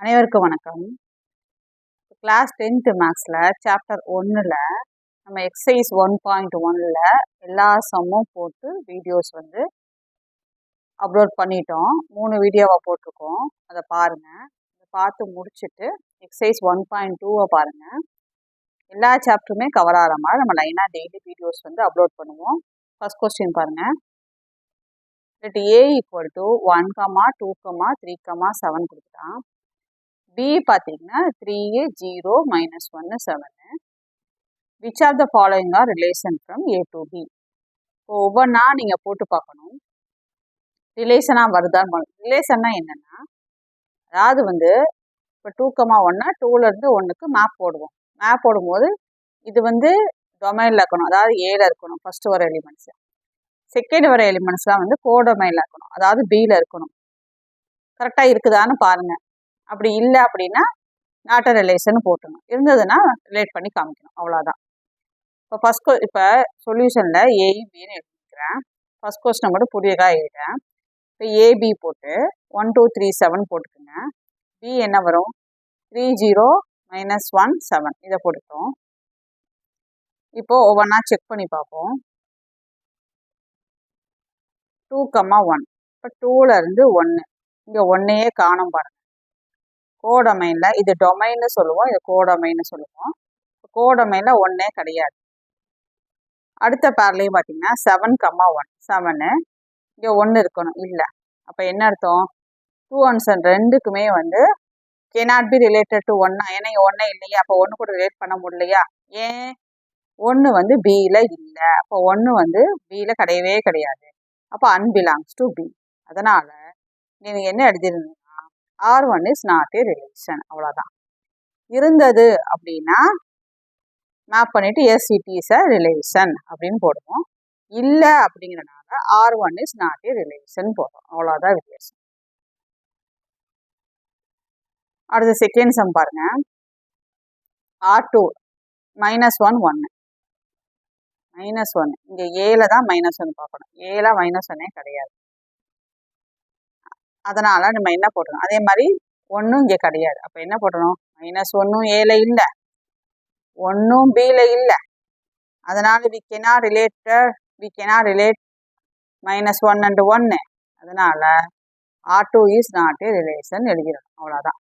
அனைவருக்கும் வணக்கம். Class 10th மேக்ஸில் சாப்டர் 1ல் நம்ம எக்ஸசைஸ் 1.1ல் எல்லா சம்மும் போட்டு வீடியோஸ் அப்லோட் பண்ணிட்டோம். 3 வீடியோவாக போட்டிருக்கோம். அதை பாருங்கள். அதை பார்த்து முடிச்சுட்டு எக்ஸசைஸ் 1.2 பாருங்கள். எல்லா சாப்டருமே கவர் ஆகிற மாதிரி நம்ம லைனாக டெய்லி வீடியோஸ் அப்லோட் பண்ணுவோம். ஃபர்ஸ்ட் கொஸ்டின் பாருங்கள். let a equal to 1, 2, 3, 7 கொடுத்துட்டான். B பார்த்தீங்கன்னா 3, 0, -1, 7. which of the following are relation from A to B? ஒவ்வொன்றா நீங்கள் போட்டு பார்க்கணும். ரிலேஷனாக வருதான்னு பார்க்கணும். ரிலேஷன்னா என்னென்னா, அதாவது இப்போ 2, 1னா 2லேருந்து 1க்கு மேப் போடுவோம். மேப் போடும்போது இது டொமைனில் இருக்கணும், அதாவது ஏல இருக்கணும் ஃபஸ்ட்டு வர எலிமெண்ட்ஸு. செகண்ட் வர எலிமெண்ட்ஸ்லாம் கோடொமைனில் இருக்கணும், அதாவது பியில் இருக்கணும். கரெக்டாக இருக்குதான்னு பாருங்கள். அப்படி இல்லை அப்படின்னா நாட் அ ரிலேஷன் போட்டணும். இருந்ததுன்னா ரிலேட் பண்ணி காமிக்கணும், அவ்வளோதான். இப்போ சொல்யூஷனில் ஏயும் பின்னு எடுத்துக்கிறேன். ஃபர்ஸ்ட் கொஸ்டின் மட்டும் புரியதாக எழுதுறேன். இப்போ ஏபி போட்டு 1, 2, 3, 7 போட்டுக்கோங்க. பி என்ன வரும்? 3, 0, -1, 7 இதை போட்டுட்டோம். இப்போது ஒவ்வொன்றா செக் பண்ணி பார்ப்போம். 2, 1 இப்போ 2லேருந்து 1 இங்கே 1ஐயே காணும் பாருங்கள். கோடொமைனில் இது டொமைன்னு சொல்லுவோம், இது கோடொமைன்னு சொல்லுவோம். கோடொமைனில் 1 கிடையாது. அடுத்த பேர்லேயும் பார்த்தீங்கன்னா 7, 1 7 இங்கே 1 இருக்கணும், இல்லை. அப்போ என்ன அர்த்தம்? 2 1s ரெண்டுக்குமே cannot be related to 1. ஏன்னா 1 இல்லையா, அப்போ 1 கூட ரிலேட் பண்ண முடியலையா? ஏன்? 1 பியில் இல்லை. அப்போ 1 பியில் கிடையவே கிடையாது. அப்போ அன்பிலாங்ஸ் டு பி. அதனால் நீங்கள் என்ன எழுதிருந்தீங்கன்னா R1 is not a relation, அவ்வளோதான். இருந்தது அப்படின்னா மேப் பண்ணிவிட்டு S it is a relation அப்படின்னு போடுவோம். இல்லை அப்படிங்கிறனால R1 is not a relation போடுறோம், அவ்வளோதான் வித்தியாசம். அடுத்த செகண்ட் சம் பாருங்க. R2 -1, 1 -1 இங்கே ஏல தான் -1 பார்க்கணும். ஏல -1 கிடையாது. அதனால் நம்ம என்ன போட்டணும்? அதே மாதிரி 1 இங்கே கிடையாது. அப்போ என்ன போட்டணும்? -1 ஏல இல்லை, 1 பியில் இல்லை. அதனால் we cannot relate -1 and 1. அதனால் R2 is not a relation எழுதிடணும், அவ்வளோதான்.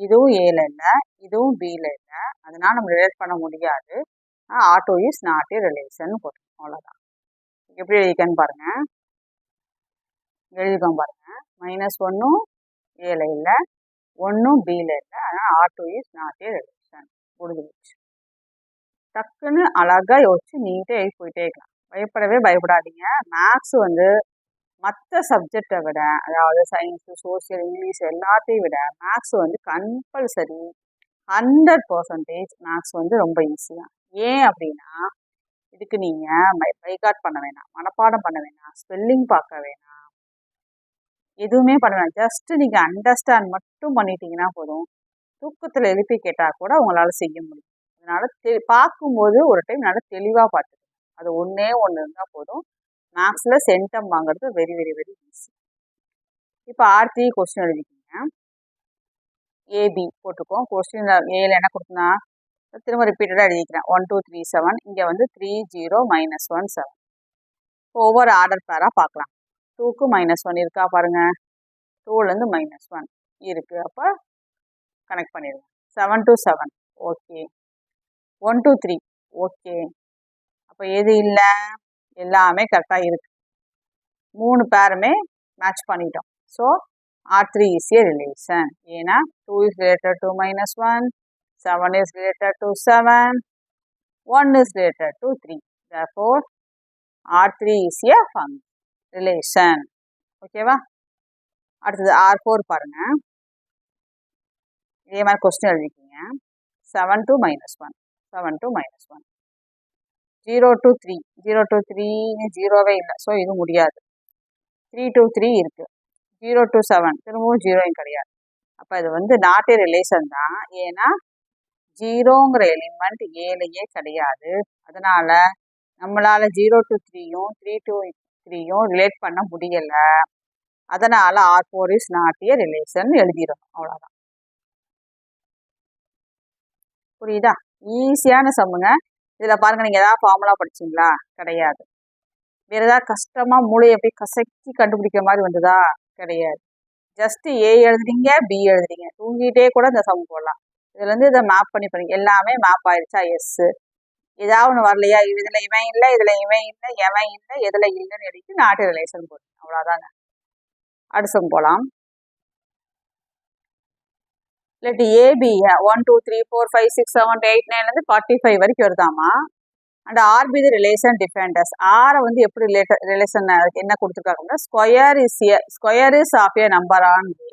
இதுவும் ஏல இல்லை, இதுவும் பியில் இல்லை. அதனால் நம்ம ரிலேட் பண்ண முடியாது. R2 is not a relation போட்டோம், அவ்வளோதான். எப்படி எழுதிக்கன்னு பாருங்கள். எழுதிக்கோங்க பாருங்கள். -1 ஏல இல்லை, 1 பியில் இல்லை. அதனால் R2 is not a relation. முடிஞ்சு போச்சு. டக்குன்னு அழகாக யோசிச்சு நீட்டாக எழுதி போயிட்டே இருக்கலாம். பயப்படாதீங்க. மேக்ஸ் மற்ற சப்ஜெக்டை விட, அதாவது சயின்ஸு, சோசியல், இங்கிலீஷ் எல்லாத்தையும் விட மேக்ஸ் கம்பல்சரி 100% மேக்ஸ் ரொம்ப ஈஸியாக. ஏன் அப்படின்னா இதுக்கு நீங்கள் பைகாட் பண்ண வேணாம், மனப்பாடம் பண்ண வேணாம், ஸ்பெல்லிங் பார்க்க வேணாம், எதுவுமே பண்ண வேணாம். ஜஸ்ட்டு நீங்கள் அண்டர்ஸ்டாண்ட் மட்டும் பண்ணிட்டீங்கன்னா போதும். தூக்கத்தில் எழுப்பி கேட்டால் கூட உங்களால் செய்ய முடியும். அதனால் பார்க்கும்போது ஒரு டைம் நல்லா தெளிவாக பார்த்துக்கணும். அது ஒன்றே இருந்தால் போதும். மேக்ஸில் சென்டம் வாங்குறது வெரி வெரி வெரி ஈஸி. இப்போ R3 கொஸ்டின் எழுதிக்கிங்க. ஏபி போட்டுக்கோம். கொஸ்டின் ஏல என்ன கொடுத்தனா திரும்ப ரிப்பீட்டடாக எழுதிக்கிறேன். 1, 2, 3, 7 இங்கே 3, 0, -1, 7. இப்போ ஒவ்வொரு ஆர்டர் பேராக பார்க்கலாம். 2க்கு -1 இருக்கா பாருங்கள். 2லேருந்து -1 இருக்குது. அப்போ கனெக்ட் பண்ணிடுங்க. 7 to 7 ஓகே. 1 to 3 okay. அப்போ எது இல்லை? எல்லாமே கரெக்டாக இருக்குது. 3 பேருமே மேட்ச் பண்ணிட்டோம். So R3 is a relation. ஏன்னா 2 is related to -1, 7 is related to 7, 1 is related to 3. Therefore R3 is a relation. ஓகேவா? அடுத்தது R4 பாருங்க. இதே மாதிரி question எழுதிக்கிங்க. 7 to -1, 7 to -1, 0 to 3, 0 to 3 ஜீரோவே இல்லை. ஸோ இது முடியாது. 3 to 3 இருக்குது. 0 to 7 திரும்பவும் 0 கிடையாது. அப்போ இது நாட் ஏ ரிலேஷன் தான். ஏன்னா 0ங்கிற எலிமெண்ட் ஏலையே கிடையாது. அதனால் நம்மளால் 0 to 3யும் 3 to 3யும் ரிலேட் பண்ண முடியலை. அதனால R4 is not a relation எழுதிடணும். அவ்வளோதான். புரியுதா? ஈஸியான சம்முங்க. இதில் பாருங்க, நீங்கள் ஏதாவது ஃபார்முலா படிச்சிங்களா? கிடையாது. வேறு ஏதாவது கஷ்டமாக மூளை எப்படி கசக்கி கண்டுபிடிக்கிற மாதிரி வந்ததா? கிடையாது. ஜஸ்ட் A எழுதுறீங்க, B எழுதுறீங்க, தூங்கிட்டே கூட இந்த சம் போடலாம். இதுலேருந்து இதை மேப் பண்ணி எல்லாமே மேப் ஆயிடுச்சா? எஸ். ஏதாவது ஒன்று வரலையா? இதில் இவன் இல்லை, இதில் இவன் இல்லை, எவன் இல்லை, எதில் இல்லைன்னு எழுதிட்டு நாட்டு ரிலேஷன் போடுங்க. அவ்வளோதாங்க. அடுத்த சம் போகலாம். இல்லாட்டி ஏபி 1 2 3 4 5 6 7 8 9 45 வரைக்கும் வருதாமா. And R be the relation defined as. ஆரை வந்து எப்படி ரிலேஷன் என்ன கொடுத்துருக்காங்கன்னா, square is of a number on a.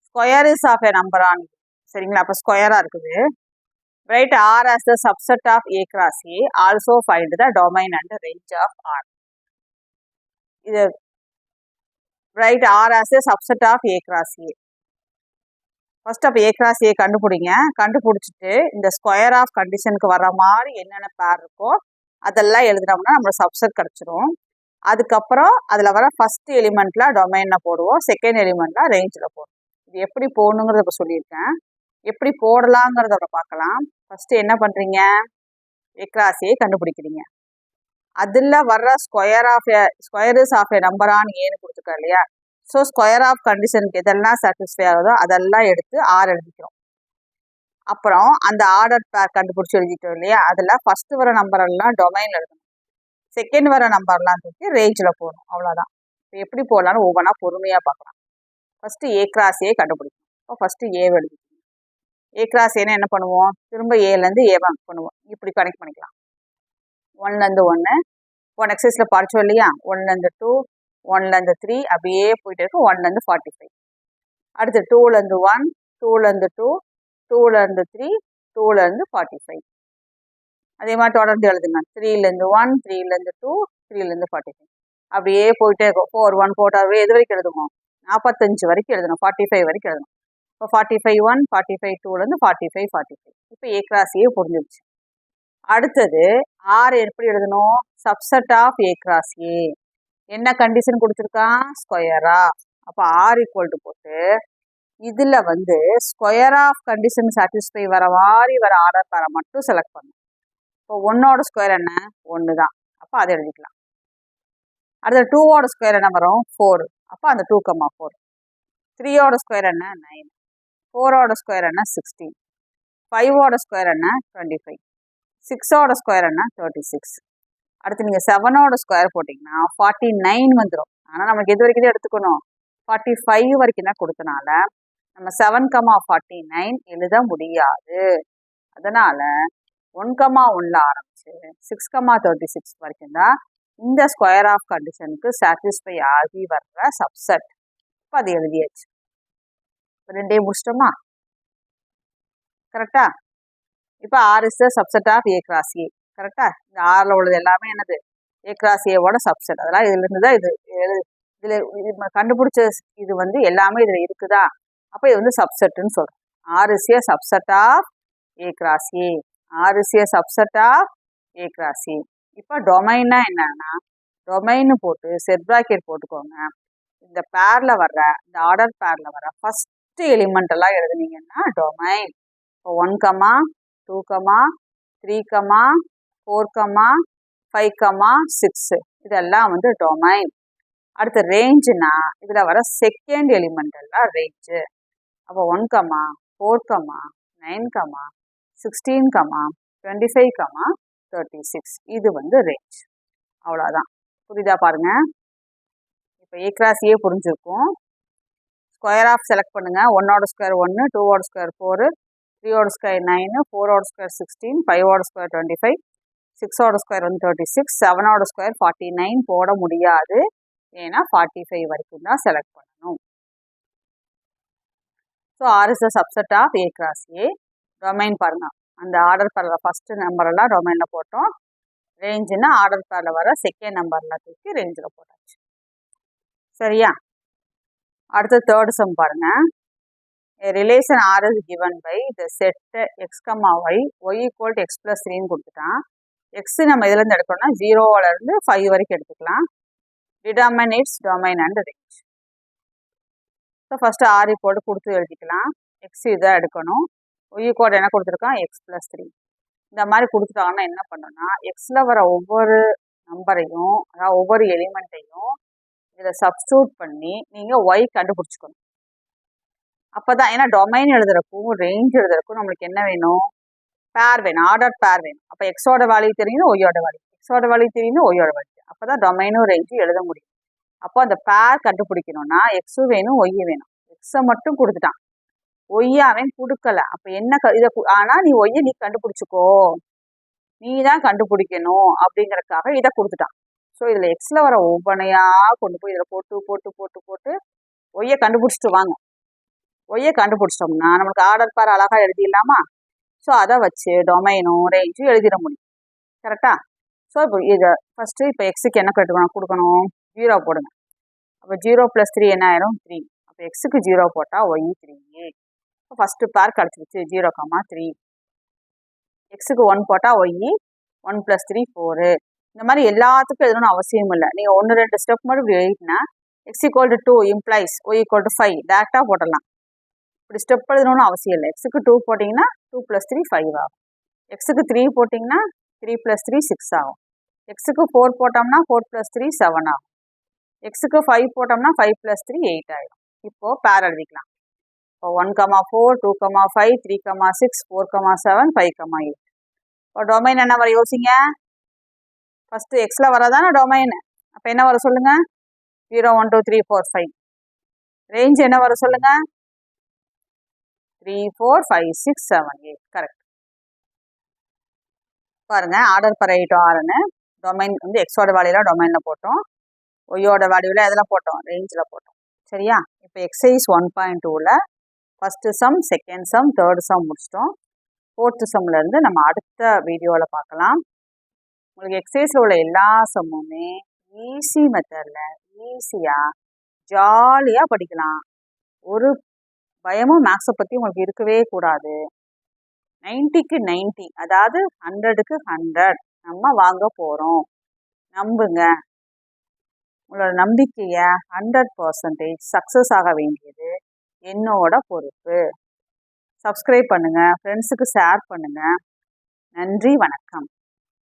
Square is of a number on a. சரிங்களா? அப்போ ஸ்கொயராக இருக்குது. Write R as the subset of A cross A. Also find the domain and the range of R. இது write R as a subset of A cross A. First அப்போ A cross A கண்டுபிடிங்க. கண்டுபிடிச்சிட்டு இந்த square of கண்டிஷனுக்கு வர மாதிரி என்னென்ன பேர் இருக்கோ அதெல்லாம் எழுதினோம்னா நம்மளோட சப்செட் கிடச்சிரும். அதுக்கப்புறம் அதில் வர ஃபர்ஸ்ட் எலிமெண்ட்ல டொமைனில் போடுவோம், செகண்ட் எலிமெண்ட்ல ரேஞ்சில் போடுவோம். இது எப்படி போடணுங்கிறத இப்போ சொல்லியிருக்கேன். எப்படி போடலாங்கிறத பார்க்கலாம். ஃபஸ்ட்டு என்ன பண்ணுறீங்க? A cross A கண்டுபிடிக்கிறீங்க. அதில் வர்ற square is of a number ஆன் ஏன்னு கொடுத்துருக்கா இல்லையா? ஸோ ஸ்கொயர் ஆஃப் கண்டிஷனுக்கு எதெல்லாம் சாட்டிஸ்ஃபை ஆகுதோ அதெல்லாம் எடுத்து ஆர் எழுதிக்கிறோம். அப்புறம் அந்த ஆர்டர் பேர் கண்டுபிடிச்சி எழுதிட்டோம் இல்லையா? அதில் ஃபஸ்ட்டு வர நம்பரெல்லாம் டொமைனில் எழுதணும், செகண்ட் வர நம்பர்லாம் தூக்கி ரேஞ்சில் போகணும். அவ்வளோதான். இப்போ எப்படி போடலான்னு ஒவ்வொன்றா பொறுமையாக பார்க்கலாம். ஃபஸ்ட்டு A cross A கண்டுபிடிக்கணும். இப்போ ஃபஸ்ட்டு ஏ எழுதிக்கணும். A cross A என்ன பண்ணுவோம்? திரும்ப ஏலேருந்து ஏ பண்ணுவோம். இப்படி கனெக்ட் பண்ணிக்கலாம். 1லேருந்து 1, 1 எக்ஸைஸில் படித்தோம் இல்லையா? 1லேருந்து 2, 1லேருந்து 3, அப்படியே போயிட்டு இருக்கு. 1லேருந்து 45. அடுத்து 2லேருந்து 1, 2லேருந்து 2, 2லேருந்து 3, 2லேருந்து 45. அதே மாதிரி தொடர்ந்து எழுதுங்க. 3லேருந்து 1, 3லேருந்து 2, 3லேருந்து 45. அப்படியே போயிட்டே இருக்கும். 4 1 போட்டாவே எது வரைக்கும் எழுதுவோம்? 45 வரைக்கும் எழுதணும், 45 வரைக்கும் எழுதணும். இப்போ 45 1, 45 2லேருந்து 45 45. இப்போ A cross A புரிஞ்சிருச்சு. அடுத்தது ஆர் எப்படி எழுதணும்? Subset of A cross A. என்ன கண்டிஷன் கொடுத்துருக்கான்? ஸ்கொயரா. அப்போ ஆர் ஈக்குவல் டு போட்டு இதில் வந்து ஸ்கொயர் ஆஃப் கண்டிஷன் சாட்டிஸ்ஃபை வர மாதிரி வர ஆர்டர் பேரை மட்டும் செலக்ட் பண்ணணும். இப்போ 1ஓட ஸ்கொயர் என்ன? 1 தான். அப்போ அதை எழுதிக்கலாம். அடுத்த 2ஓட ஸ்கொயர் என்ன வரும்? 4. அப்போ அந்த 2,4. 3ஓட ஸ்கொயர் என்ன? 9. 4ஓட ஸ்கொயர் என்ன? 16. 5ஓட ஸ்கொயர் என்ன? 25. 6ஓட ஸ்கொயர் என்ன? 36. அடுத்து நீங்கள் 7ஓட ஸ்கொயர் போட்டிங்கன்னா 49 வந்துடும். ஆனால் நமக்கு எது வரைக்கும் தான் எடுத்துக்கணும்? 45 வரைக்கும் தான் கொடுத்தனால நம்ம 7,49 எழுத முடியாது. அதனால் 1,1ல் ஆரம்பிச்சு 6,36 வரைக்கும் தான் இந்த ஸ்கொயர் ஆஃப் கண்டிஷனுக்கு சாட்டிஸ்ஃபை ஆகி வர்ற சப்செட். இப்போ அது எழுதியாச்சு. ரெண்டே முடிச்சிட்டோமா? கரெக்டா? இப்போ R is the subset of A cross A. கரெக்டா? இந்த ஆரில் உள்ளது எல்லாமே என்னது? A cross Aவோட சப்செட். அதெல்லாம் இதுலேருந்து தான் இதில் கண்டுபிடிச்ச இது வந்து எல்லாமே இதில் இருக்குதா? அப்போ இது வந்து சப்செட்டுன்னு சொல்கிறோம். R is a subset of A cross A. R is a subset of A cross A. இப்போ டொமைன்னா என்னன்னா, டொமைன்னு போட்டு செட் ப்ராக்கெட் போட்டுக்கோங்க. இந்த பேரில் வர்ற, இந்த ஆர்டர் பேரில் வர ஃபஸ்ட்டு எலிமெண்ட் எல்லாம் எழுதுனீங்கன்னா டொமைன். இப்போ 1, 2, 3, 4, 5, 6 இதெல்லாம் வந்து டொமைன். அடுத்து ரேஞ்சுனா இதில் வர செகண்ட் எலிமெண்ட் எல்லாம் ரேஞ்சு. அப்போ 1, 4, 9, 16, 25, 36 இது வந்து ரேஞ்ச். அவ்வளோதான். புரியுதா பாருங்க? இப்போ A cross A புரிஞ்சிருக்கும். ஸ்கொயர் ஆஃப் செலக்ட் பண்ணுங்க. 1ஓட ஸ்கொயர் 1, 2ஓட ஸ்கொயர் 4, 3ஓட ஸ்கொயர் 9, 4ஓட ஸ்கொயர் 16, 5ஓட ஸ்கொயர் 25, 6ஓட ஸ்கொயர் வந்து 36, 7ஓட ஸ்கொயர் 49 போட முடியாது. ஏன்னா 45 வரைக்கும் தான் செலக்ட் பண்ணணும். So R is the subset of A cross A. Domain பாருங்க. அந்த ஆர்டர் பேரில் ஃபஸ்ட்டு நம்பரெல்லாம் டொமைனில் போட்டோம். ரேஞ்சுன்னா ஆர்டர் பேரில் வர செகண்ட் நம்பரில் தூக்கி ரேஞ்சில் போட்டாச்சு. சரியா? அடுத்த தேர்ட் சம் பாருங்க. A relation R is given by the set x, y, y equal to x plus 3ன்னு கொடுத்துட்டான். x நம்ம இதுலேருந்து எடுக்கணும்னா 0லேருந்து 5 வரைக்கும் எடுத்துக்கலாம். Determine its domain and range. First R போட்டு கொடுத்து எழுதிக்கலாம். எக்ஸ் இதாக எடுக்கணும். ஒய் கோட் என்ன கொடுத்துருக்கான், x+3. இந்த மாதிரி கொடுத்துட்டாங்கன்னா என்ன பண்ணணும்னா, எக்ஸில் வர ஒவ்வொரு நம்பரையும், அதாவது ஒவ்வொரு எலிமெண்ட்டையும் இதில் சப்ஸ்டியூட் பண்ணி நீங்கள் ஒய் கண்டுபிடிச்சிக்கணும். அப்போ தான், ஏன்னா டொமைன் எழுதுறக்கும் ரேஞ்ச் எழுதுறக்கும் நம்மளுக்கு என்ன வேணும், பேர் வேணும், ஆர்டர் பேர் வேணும். அப்போ எக்ஸோட வேல்யூ தெரியுது, ஒய்யோட வேல்யூ, எக்ஸோட வேல்யூ தெரியுது, ஒய்யோட வேல்யூ. அப்போ தான் டொமைனும் ரேஞ்சும் எழுத முடியும். அப்போ அந்த பேர் கண்டுபிடிக்கணும்னா எக்ஸும் வேணும், ஒய்யும் வேணும். எக்ஸை மட்டும் கொடுத்துட்டான், ஒய்யாவன் கொடுக்கல. அப்போ என்ன இதை ஆனால் நீ ஒய்யை நீ கண்டுபிடிச்சிக்கோ, நீ தான் கண்டுபிடிக்கணும் அப்படிங்கிறதுக்காக இதை கொடுத்துட்டான். ஸோ இதில் எக்ஸில் வர ஒவ்வொன்றையாக கொண்டு போய் இதில் போட்டு போட்டு போட்டு போட்டு ஒய்யை கண்டுபிடிச்சிட்டு வாங்க. ஒய்யை கண்டுபிடிச்சிட்டோம்னா நம்மளுக்கு ஆர்டர் பேர் அழகாக எழுதிடலாமா? ஸோ அதை வச்சு டொமைனும் ரேஞ்சும் எழுதிட முடியும். கரெக்டா? ஸோ இப்போ இதை ஃபஸ்ட்டு இப்போ எக்ஸுக்கு என்ன கொடுக்கணும், 0 போடுங்க. அப்போ 0+3 என்ன ஆயிரும், 3. அப்போ எக்ஸுக்கு 0 போட்டால் ஒய் 3. இப்போ ஃபஸ்ட்டு பேர் கிடச்சிருச்சு 0,3. எக்ஸுக்கு 1 போட்டால் ஒய் 1+3 4. இந்த மாதிரி எல்லாத்துக்கும் எழுதணும்னு அவசியம் இல்லை. நீங்கள் 1-2 ஸ்டெப் மட்டும் இப்படி எழுதினா x = 2 இம்ப்ளைஸ் y = 5 டேரெக்டாக போடலாம். இப்படி ஸ்டெப் எழுதணும்னு அவசியம் இல்லை. எக்ஸுக்கு 2 போட்டிங்கன்னா 2+3 5 ஆகும். எக்ஸுக்கு 3 போட்டிங்கன்னா 3+3 6 ஆகும். எக்ஸுக்கு 4 போட்டோம்னா 4+3 7 ஆகும். எக்ஸுக்கு 5 போட்டோம்னா 5+3 8 ஆகிடும். இப்போது பேர் எழுதிக்கலாம். இப்போ 1,4 2,5 3,6 4,7 5,8. இப்போ டொமைன் என்ன வர யோசிங்க. ஃபஸ்ட்டு எக்ஸில் வரதானே டொமைன். அப்போ என்ன வர சொல்லுங்க, 0 1 2 3 4 5. ரேஞ்ச் என்ன வர சொல்லுங்க, 3 4 5 6 7 8. கரெக்ட். பாருங்க, ஆர்டர் பர் 8 ஆர்னு டொமைன் வந்து எக்ஸோட வேல்யூவில் டொமைனில் போட்டோம், ஒய்யோட வேல்யூவில் எதில் போட்டோம், ரேஞ்சில் போட்டோம். சரியா? இப்போ எக்ஸசைஸ் 1.2ல் first sum, second sum, third sum முடிச்சிட்டோம். ஃபோர்த்து சம்லேருந்து நம்ம அடுத்த வீடியோவில் பார்க்கலாம். உங்களுக்கு எக்ஸசைஸில் உள்ள எல்லா சம்முமே ஈஸி மெத்தடில் ஈஸியாக ஜாலியாக படிக்கலாம். ஒரு பயமும் மேக்ஸை பற்றி உங்களுக்கு இருக்கவே கூடாது. 90க்கு 90, அதாவது 100க்கு 100 நம்ம வாங்க போகிறோம். நம்புங்க. உங்களோட நம்பிக்கையை 100% சக்ஸஸ் ஆக வேண்டியது என்னோட பொறுப்பு. சப்ஸ்கிரைப் பண்ணுங்கள், ஃப்ரெண்ட்ஸுக்கு ஷேர் பண்ணுங்கள். நன்றி, வணக்கம்.